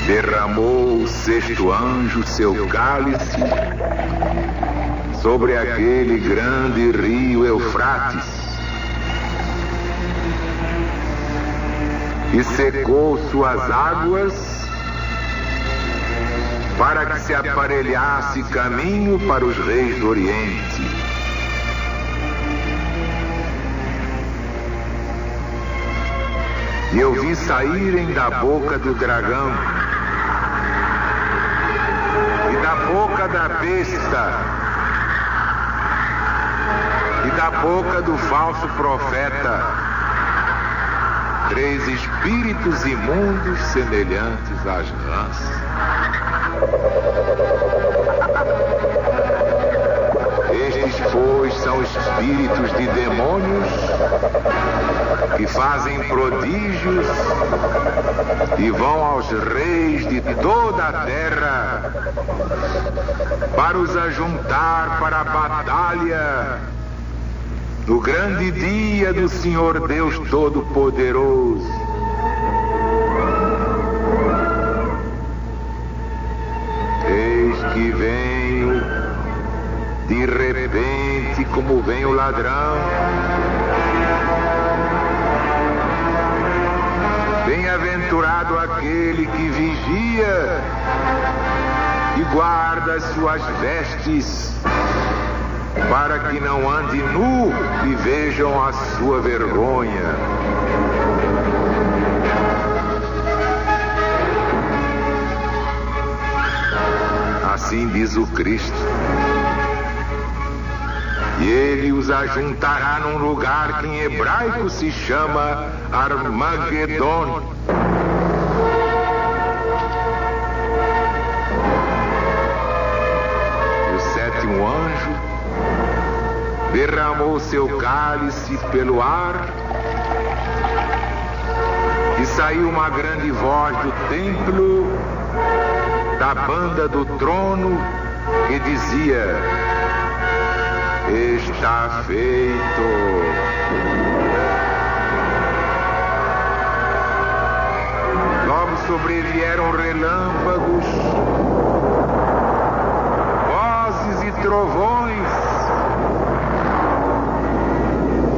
derramou o sexto anjo seu cálice sobre aquele grande rio Eufrates e secou suas águas para que se aparelhasse caminho para os reis do Oriente. E eu vi saírem da boca do dragão e da boca da besta e da boca do falso profeta 3 espíritos imundos semelhantes às rãs. Estes, pois, são espíritos de demônios que fazem prodígios e vão aos reis de toda a terra para os ajuntar para a batalha no grande dia do Senhor Deus Todo-Poderoso. Eis que venho de repente como vem o ladrão. Bem-aventurado aquele que vigia e guarda as suas vestes, para que não ande nu e vejam a sua vergonha. Assim diz o Cristo. E ele os ajuntará num lugar que em hebraico se chama Armagedon. E o sétimo anjo derramou seu cálice pelo ar e saiu uma grande voz do templo, da banda do trono, que dizia: está feito. Logo sobrevieram relâmpagos, vozes e trovões,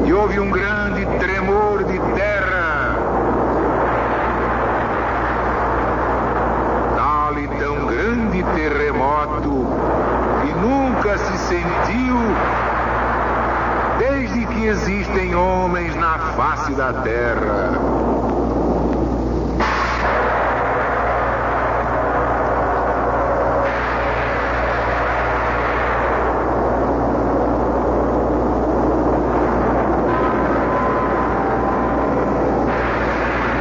e houve um grande tremor de terra, tal e tão grande terremoto que nunca se sentiu desde que existem homens na face da terra.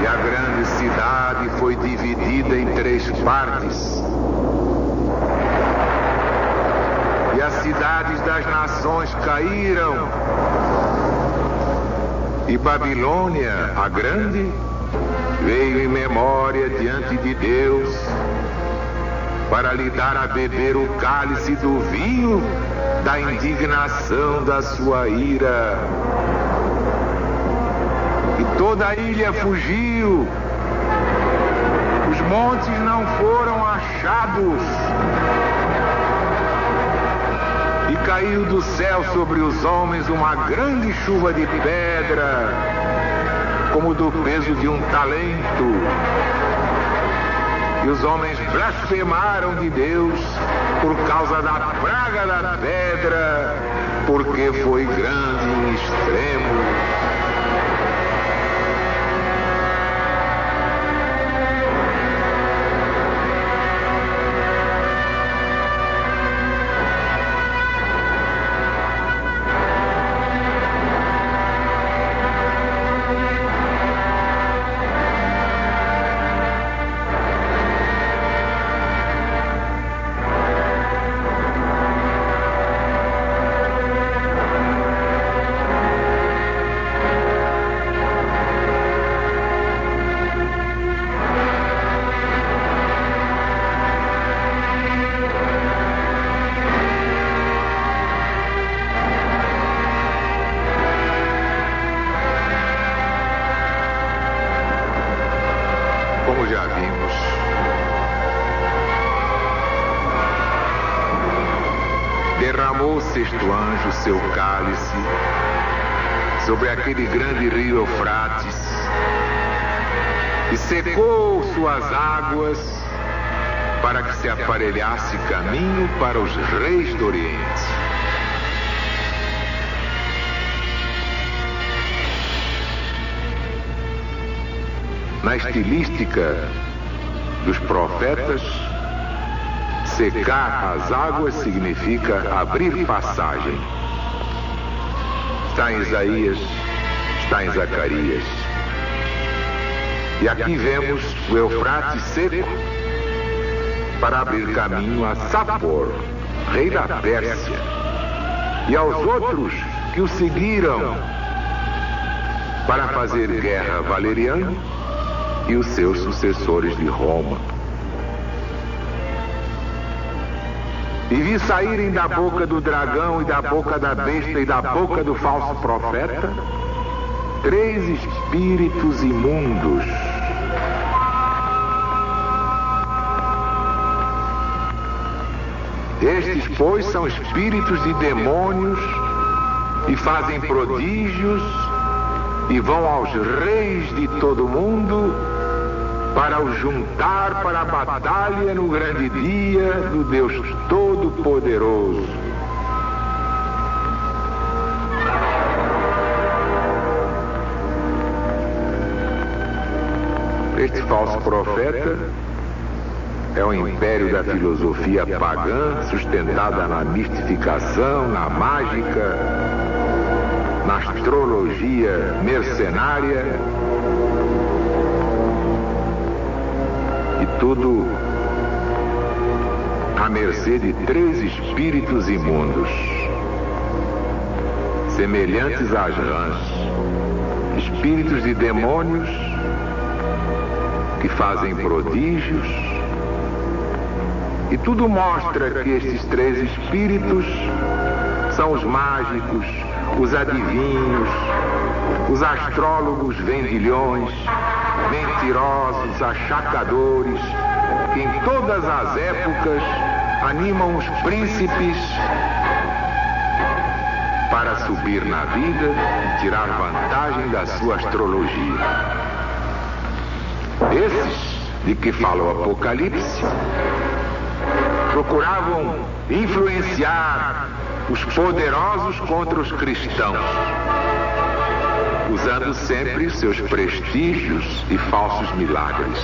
E a grande cidade foi dividida em 3 partes. E as cidades das nações caíram. E Babilônia, a grande, veio em memória diante de Deus para lhe dar a beber o cálice do vinho da indignação da sua ira. E toda a ilha fugiu. Os montes não foram achados. E caiu do céu sobre os homens uma grande chuva de pedra, como do peso de um talento. E os homens blasfemaram de Deus por causa da praga da pedra, porque foi grande em extremo. Como já vimos, derramou o sexto anjo seu cálice sobre aquele grande rio Eufrates e secou suas águas para que se aparelhasse caminho para os reis do Oriente. Na estilística dos profetas, secar as águas significa abrir passagem. Está em Isaías, está em Zacarias. E aqui vemos o Eufrates seco para abrir caminho a Sapor, rei da Pérsia, e aos outros que o seguiram para fazer guerra a Valeriano e os seus sucessores de Roma. E vi saírem da boca do dragão e da boca da besta e da boca do falso profeta 3 espíritos imundos. Estes, pois, são espíritos de demônios e fazem prodígios e vão aos reis de todo o mundo para os juntar para a batalha no grande dia do Deus Todo-Poderoso. Este falso profeta é o império da filosofia pagã, sustentada na mistificação, na mágica, na astrologia mercenária, e tudo à mercê de 3 espíritos imundos, semelhantes às rãs, espíritos de demônios que fazem prodígios, e tudo mostra que estes 3 espíritos são os mágicos, os adivinhos, os astrólogos vendilhões, mentirosos, achacadores, que em todas as épocas animam os príncipes para subir na vida e tirar vantagem da sua astrologia. Esses de que fala o Apocalipse procuravam influenciar os poderosos contra os cristãos, usando sempre seus prestígios e falsos milagres.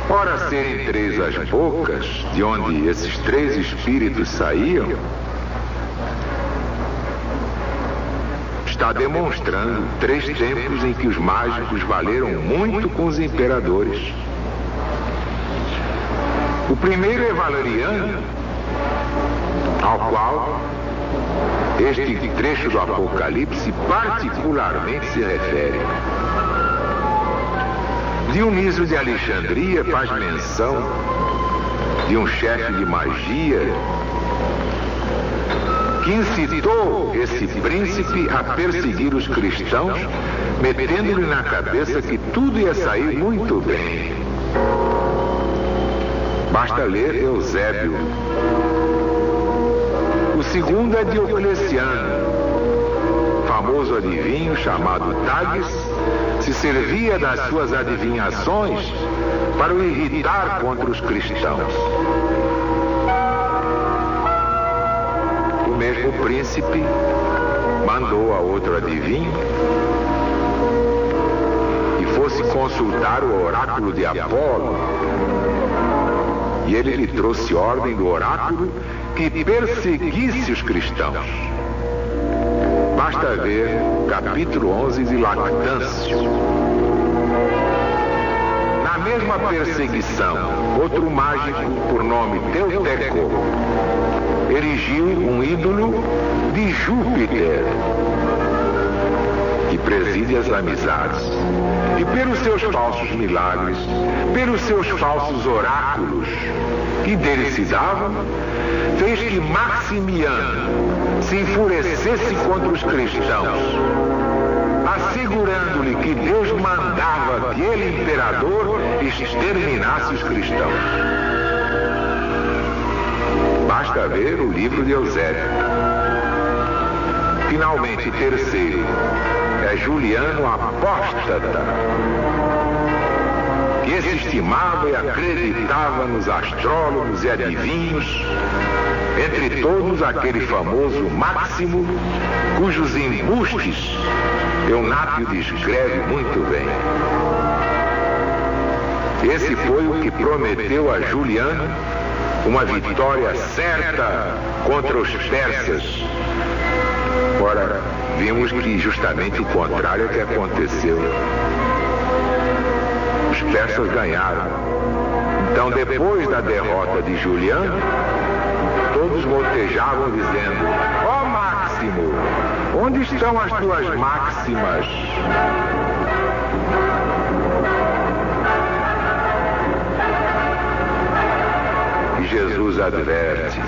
Ora, serem 3 as bocas de onde esses 3 espíritos saíam, está demonstrando 3 tempos em que os mágicos valeram muito com os imperadores. O primeiro é Valeriano, ao qual este trecho do Apocalipse particularmente se refere. Dionísio de Alexandria faz menção de um chefe de magia que incitou esse príncipe a perseguir os cristãos, metendo-lhe na cabeça que tudo ia sair muito bem. Basta ler Eusébio. O segundo é Diocleciano, famoso adivinho chamado Tages, se servia das suas adivinhações para o irritar contra os cristãos. O mesmo príncipe mandou a outro adivinho que fosse consultar o oráculo de Apolo, e ele lhe trouxe ordem do oráculo que perseguisse os cristãos. Basta ver capítulo 11 de Lactâncio. Na mesma perseguição, outro mágico por nome Teuteco erigiu um ídolo de Júpiter, que preside as amizades, e pelos seus falsos milagres, pelos seus falsos oráculos que dele se davam, fez que Maximiano se enfurecesse contra os cristãos, assegurando-lhe que Deus mandava que ele, imperador, exterminasse os cristãos. Basta ver o livro de Eusébio. Finalmente, terceiro, é Juliano Apóstata, que esse estimava e acreditava nos astrólogos e adivinhos, entre todos aquele famoso Máximo, cujos embustes Eunápio descreve muito bem. Esse foi o que prometeu a Juliano uma vitória certa contra os persas. Ora, vimos que justamente o contrário é que aconteceu. Os persas ganharam. Então, depois da derrota de Juliano, todos voltejavam dizendo: ó Máximo, onde estão as tuas máximas? E Jesus adverte,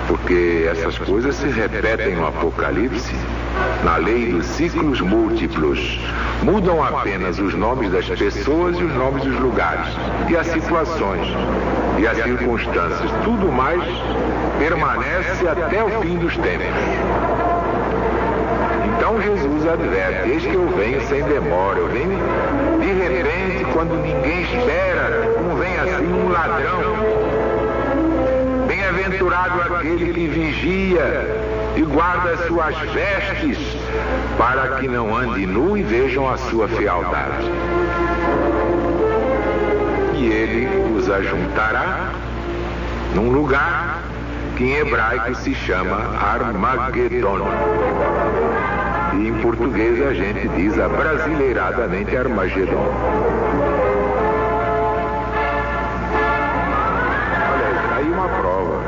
porque essas coisas se repetem no Apocalipse, na lei dos ciclos múltiplos. Mudam apenas os nomes das pessoas e os nomes dos lugares, e as situações, e as circunstâncias. Tudo mais permanece até o fim dos tempos. Então Jesus adverte: eis que eu venho sem demora, eu venho de repente, quando ninguém espera, como vem assim um ladrão. Bem-aventurado aquele que vigia e guarda as suas vestes, para que não ande nu e vejam a sua fealdade. E ele os ajuntará num lugar que em hebraico se chama Armagedon. E em português a gente diz abrasileiradamente Armagedon. Olha, aí uma prova.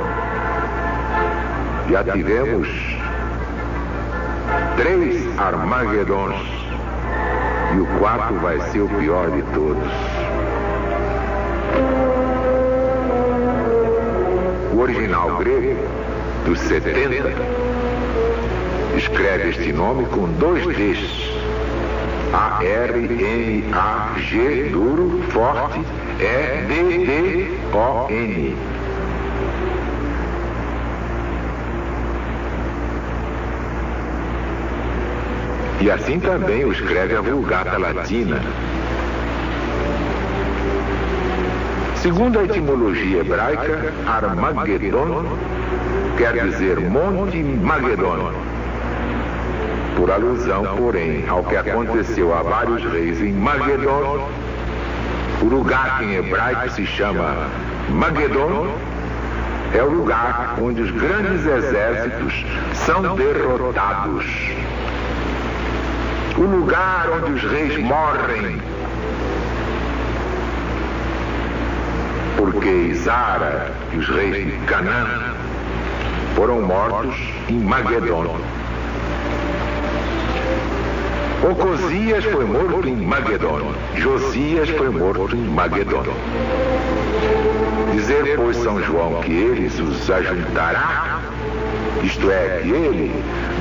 Já tivemos 3 Armagedons e o quarto vai ser o pior de todos. O original grego, dos 70, escreve este nome com 2 Ds. A-R-M-A-G, duro, forte, E-D-D-O-N. E assim também o escreve a Vulgata Latina. Segundo a etimologia hebraica, Armagedon quer dizer Monte Magedon, por alusão, porém, ao que aconteceu a vários reis em Magedon. O lugar que em hebraico se chama Magedon é o lugar onde os grandes exércitos são derrotados. O lugar onde os reis morrem, porque Isara e os reis de Canaã foram mortos em Magedon. Ocosias foi morto em Magedon. Josias foi morto em Magedon. Dizer, pois, São João que eles os ajuntará, isto é, que ele,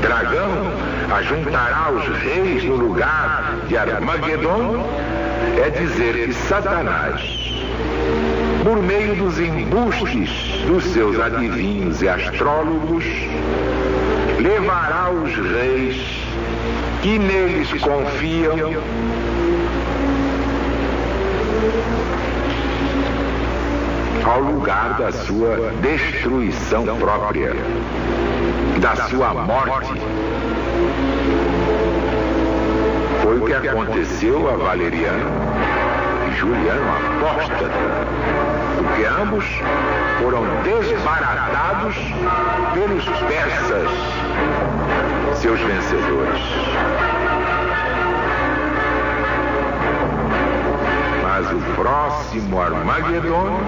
dragão, ajuntará os reis no lugar de Armagedon, é dizer que Satanás, por meio dos embustes dos seus adivinhos e astrólogos, levará os reis que neles confiam ao lugar da sua destruição própria, da sua morte. Foi o que aconteceu a Valeriano e Juliano Apóstata, porque ambos foram desbaratados pelos persas, seus vencedores. Mas o próximo Armagedon,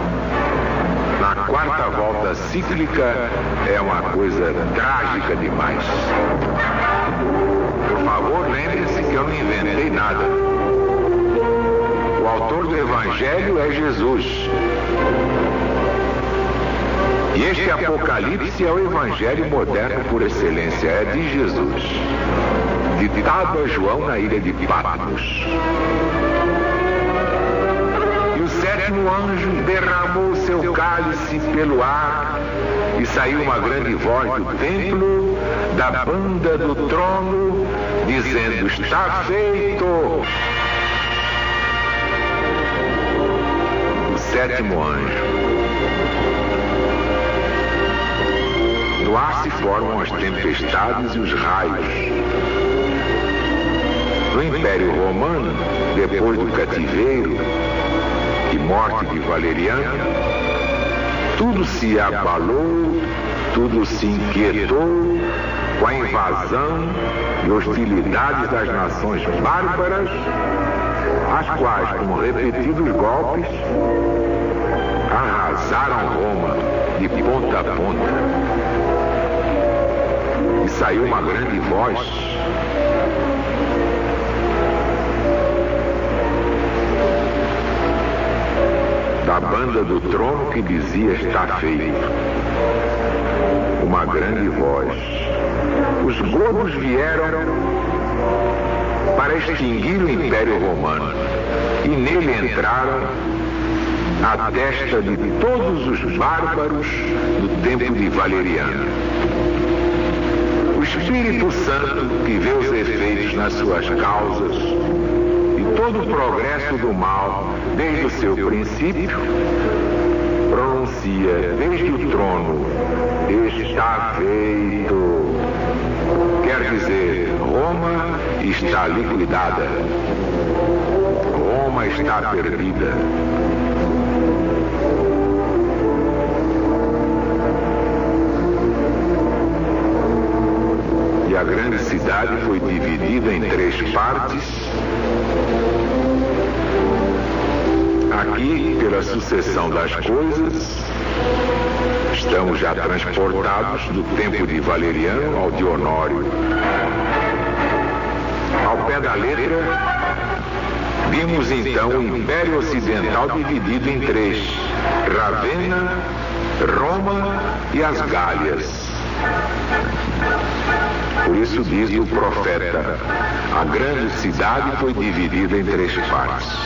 na 4ª volta cíclica, é uma coisa trágica demais. Por favor, lembre-se que eu não inventei nada. O autor do Evangelho é Jesus. E este Apocalipse é o Evangelho moderno por excelência, é de Jesus, ditado a João na ilha de Patmos. E os 7 sétimo anjo derramou seu cálice pelo ar e saiu uma grande voz do templo, da banda do trono, dizendo: está feito. O sétimo anjo. No ar se formam as tempestades e os raios. No Império Romano, depois do cativeiro e morte de Valeriano, tudo se abalou, tudo se inquietou com a invasão e hostilidades das nações bárbaras, as quais, com repetidos golpes, arrasaram Roma de ponta a ponta. E saiu uma grande voz: da banda do trono, que dizia: está feito. Uma grande voz. Os godos vieram para extinguir o Império Romano, e nele entraram a testa de todos os bárbaros do tempo de Valeriano. O Espírito Santo, que vê os efeitos nas suas causas e todo o progresso do mal desde o seu princípio, pronuncia desde o trono: está feito. Quer dizer, Roma está liquidada. Roma está perdida. E a grande cidade foi dividida em 3 partes. Aqui, pela sucessão das coisas, estamos já transportados do tempo de Valeriano ao de Honório. Ao pé da letra, vimos então o Império Ocidental dividido em 3: Ravenna, Roma e as Gálias. Por isso diz o profeta: a grande cidade foi dividida em 3 partes.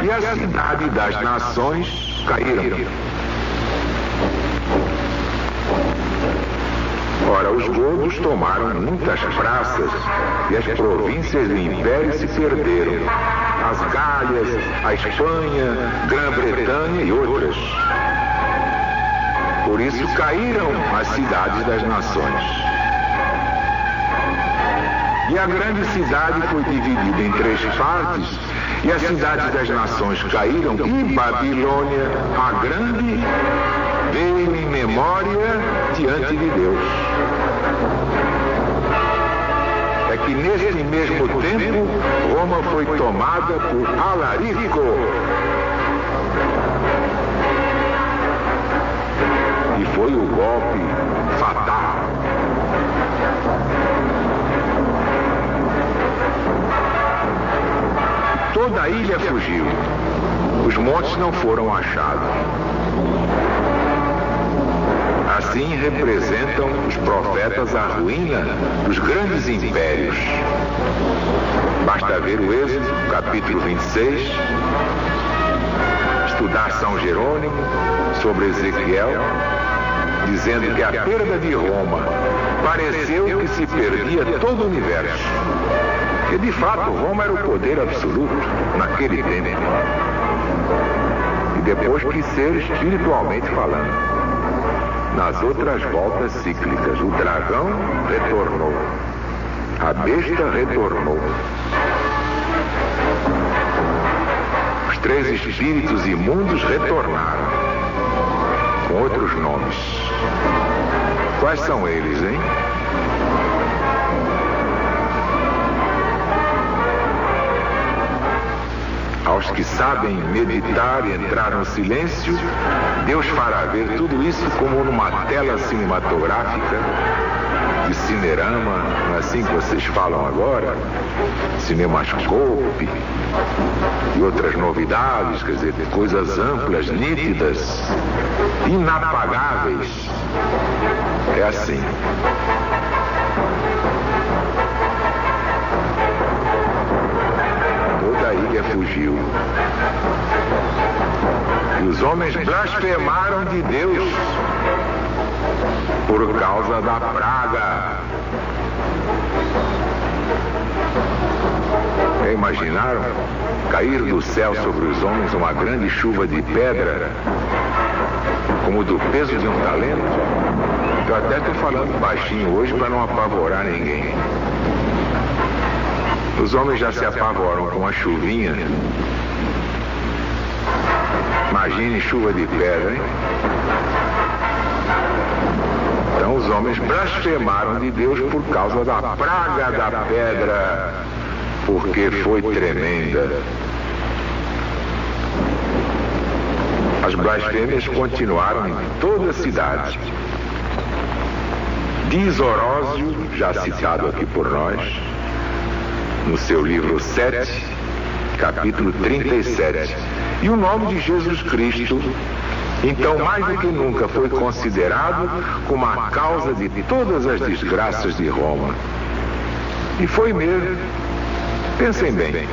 E a cidade das nações caíram. Ora, os godos tomaram muitas praças e as províncias do Império se perderam. As Gálias, a Espanha, Grã-Bretanha e outras. Por isso caíram as cidades das nações. E a grande cidade foi dividida em 3 partes, e as cidades das nações caíram, e Babilônia, a grande, veio em memória diante de Deus. É que nesse mesmo tempo, Roma foi tomada por Alarico. E foi o golpe fatal. Toda a ilha fugiu. Os montes não foram achados. Assim representam os profetas a ruína dos grandes impérios. Basta ver o Êxodo, capítulo 26, estudar São Jerônimo sobre Ezequiel, dizendo que a perda de Roma pareceu que se perdia todo o universo. E de fato, Roma era o poder absoluto naquele tempo. E depois quis ser espiritualmente falando. Nas outras voltas cíclicas, o dragão retornou. A besta retornou. Os 3 espíritos imundos retornaram, com outros nomes. Quais são eles, hein? Aos que sabem meditar e entrar no silêncio, Deus fará ver tudo isso como numa tela cinematográfica, de cinerama, não é assim que vocês falam agora? Cinemascope e outras novidades, quer dizer, coisas amplas, nítidas, inapagáveis. É assim. Toda da ilha fugiu. E os homens blasfemaram de Deus por causa da praga. Imaginaram cair do céu sobre os homens uma grande chuva de pedra, como do peso de um talento? Eu até estou falando baixinho hoje para não apavorar ninguém. Os homens já se apavoram com a chuvinha. Imagine chuva de pedra, hein? Então os homens blasfemaram de Deus por causa da praga da pedra, porque foi tremenda. As blasfêmias continuaram em toda a cidade. Diz Orósio, já citado aqui por nós, no seu livro 7, capítulo 37, e o nome de Jesus Cristo, então mais do que nunca, foi considerado como a causa de todas as desgraças de Roma. E foi mesmo. Pensem bem.